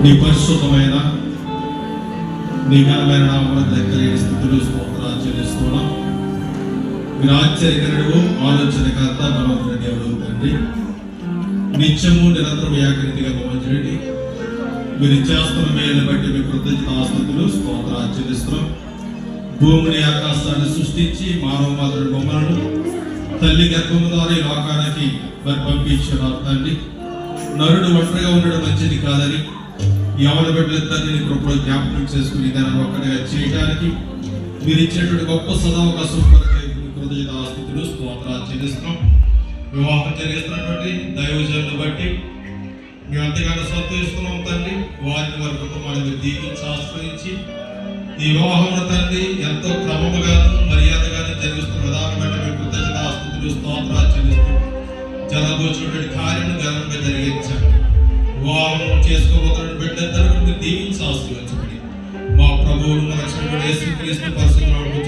నీ పరిశుద్ధమైన నీ ఘనమైన నామమున దగ్గరైన స్థితులు స్తోత్రాలు చెల్లిస్తున్నాం. మీరు ఆశ్చర్యకరుడు, ఆలోచనకర్త, బలవంతుడ దేవుడు తండ్రి. నిత్యము నిరంతరం ఏకరీతిగా భవించండి. మీరు చేస్తున్న మేలు బట్టి మీ కృతజ్ఞతాస్తుతులు స్తోత్రాలు చెల్లిస్తున్నాం. భూమిని ఆకాశాన్ని సృష్టించి మానవ మాతృ బొమ్మలను తల్లి గర్భము ద్వారా ఈ లోకానికి మరి పంపించినారు తండ్రి. నరుడు ఒంటరిగా ఉండడం మంచిది కాదని ఎవరి బిడ్డల తండ్రిని కృపలో జ్ఞాపకం చేసుకుని దాన్ని ఒక్కడిగా చేయడానికి మీరు ఇచ్చినటువంటి గొప్ప సదావకాశం కృతజ్ఞతాస్తుతులు స్తోత్రాలు చెల్లిస్తున్నాం. వివాహం జరిగిస్తున్నటువంటి దైవజనులను బట్టి మేము అంతగానో సంతోషిస్తున్నాం తండ్రి. వారిని వారి కుటుంబాన్ని దీవించి ఆశ్రయించి ఈ వివాహంలో తండ్రి ఎంతో క్రమముగాను మర్యాదగాను జరిగిస్తున్న విధానం బట్టి మేము కృతజ్ఞతాస్తుతులు స్తోత్రాలు చెల్లిస్తూ జరగబోతున్నటువంటి కార్యం ఘనంగా జరిగించండి. వివాహం చేసుకోబోతున్న బిడ్డలందరూ మీరు దీవించి ఆశీర్వదించండి. మా ప్రభువును మన రక్షకుడు యేసుక్రీస్తు పరిశుద్ధ నామమున